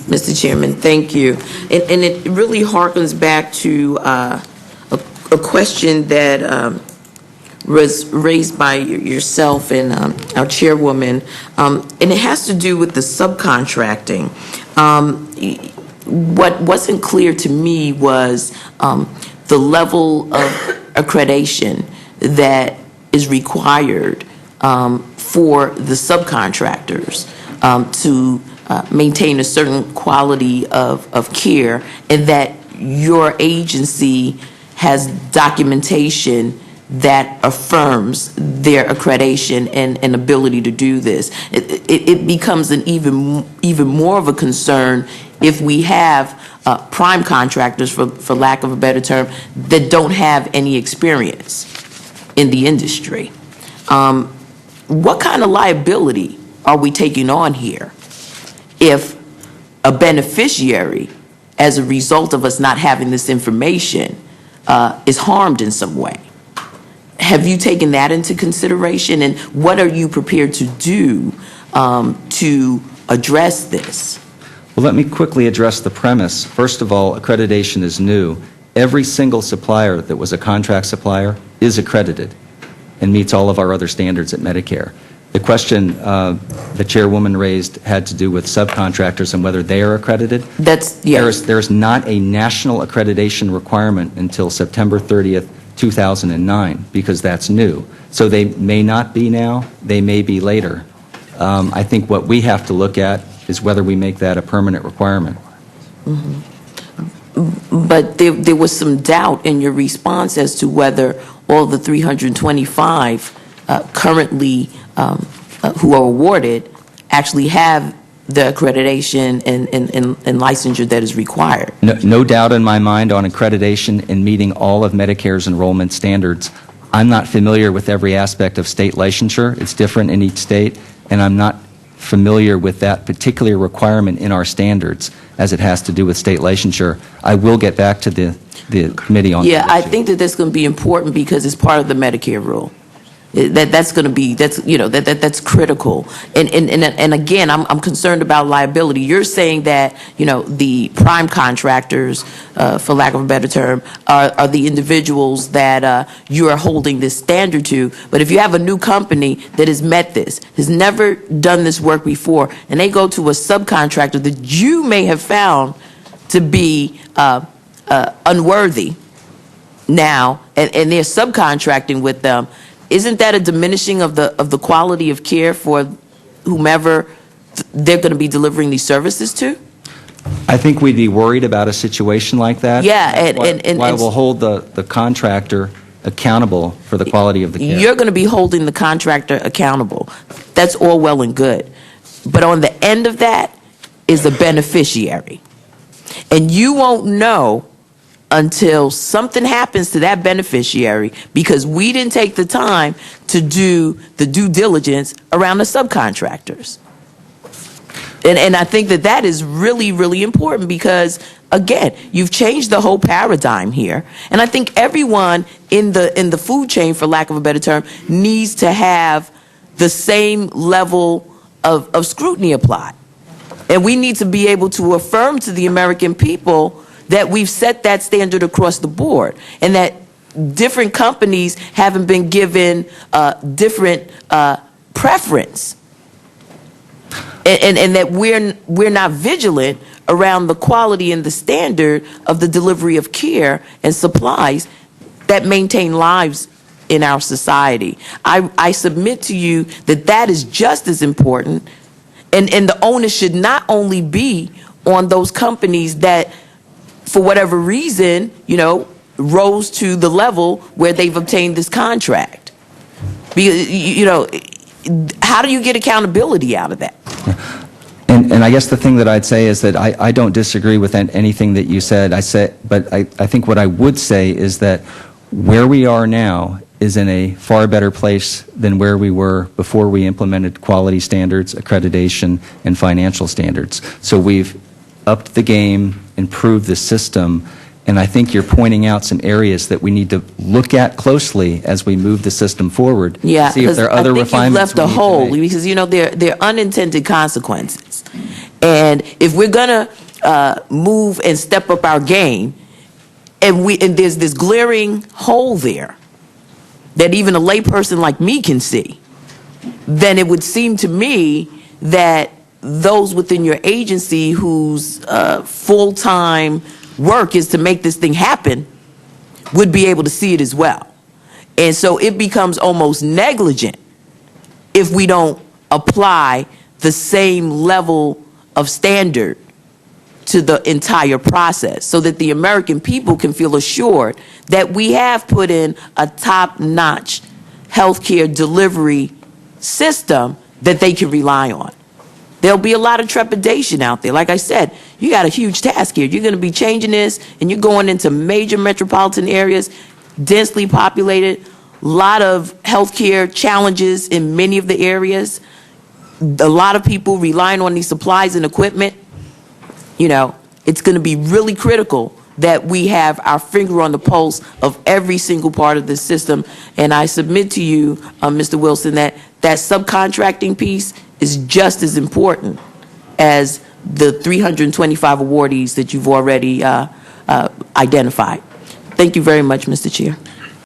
Mr. Chairman, thank you. And it really harkens back to a question that was raised by yourself and our chairwoman, and it has to do with the subcontracting. What wasn't clear to me was the level of accreditation that is required for the subcontractors to maintain a certain quality of care, and that your agency has documentation that affirms their accreditation and ability to do this. It becomes an even more of a concern if we have prime contractors, for lack of a better term, that don't have any experience in the industry. What kind of liability are we taking on here if a beneficiary, as a result of us not having this information, is harmed in some way? Have you taken that into consideration, and what are you prepared to do to address this? Well, let me quickly address the premise. First of all, accreditation is new. Every single supplier that was a contract supplier is accredited and meets all of our other standards at Medicare. The question the chairwoman raised had to do with subcontractors and whether they are accredited. There's not a national accreditation requirement until September 30th, 2009, because that's new. So they may not be now, they may be later. I think what we have to look at is whether we make that a permanent requirement. Mm-hmm. But there was some doubt in your response as to whether all the 325 currently who are awarded actually have the accreditation and licensure that is required. No doubt in my mind on accreditation and meeting all of Medicare's enrollment standards. I'm not familiar with every aspect of state licensure. It's different in each state, and I'm not familiar with that particular requirement in our standards as it has to do with state licensure. I will get back to the committee on that. Yeah, I think that that's going to be important because it's part of the Medicare rule. That's going to be, that's critical. And again, I'm concerned about liability. You're saying that, the prime contractors, for lack of a better term, are the individuals that you are holding this standard to. But if you have a new company that has met this, has never done this work before, and they go to a subcontractor that you may have found to be unworthy now, and they're subcontracting with them, isn't that a diminishing of the quality of care for whomever they're going to be delivering these services to? I think we'd be worried about a situation like that. Yeah, and we'll hold the contractor accountable for the quality of the care. You're going to be holding the contractor accountable. That's all well and good. But on the end of that is the beneficiary. And you won't know until something happens to that beneficiary because we didn't take the time to do the due diligence around the subcontractors. And I think that is really, really important because, again, you've changed the whole paradigm here. And I think everyone in the food chain, for lack of a better term, needs to have the same level of scrutiny applied. And we need to be able to affirm to the American people that we've set that standard across the board, and that different companies haven't been given different preference, and that we're not vigilant around the quality and the standard of the delivery of care and supplies that maintain lives in our society. I submit to you that is just as important, and the onus should not only be on those companies that, for whatever reason, rose to the level where they've obtained this contract. Because, how do you get accountability out of that? And I guess the thing that I'd say is that I don't disagree with anything that you said. But I think what I would say is that where we are now is in a far better place than where we were before we implemented quality standards, accreditation, and financial standards. So we've upped the game, improved the system, and I think you're pointing out some areas that we need to look at closely as we move the system forward. Yeah, see if there are other refinements you've left a hole because there are unintended consequences, And if we're going to move and step up our game, and there's this glaring hole there that even a layperson like me can see, then it would seem to me that those within your agency whose full-time work is to make this thing happen would be able to see it as well. And so it becomes almost negligent if we don't apply the same level of standard to the entire process, so that the American people can feel assured that we have put in a top-notch healthcare delivery system that they can rely on. There'll be a lot of trepidation out there. Like I said, you got a huge task here. You're going to be changing this, and you're going into major metropolitan areas, densely populated, a lot of healthcare challenges in many of the areas, a lot of people relying on these supplies and equipment. You know, it's going to be really critical that we have our finger on the pulse of every single part of this system. And I submit to you, Mr. Wilson, that that subcontracting piece is just as important as the 325 awardees that you've already identified. Thank you very much, Mr. Chair.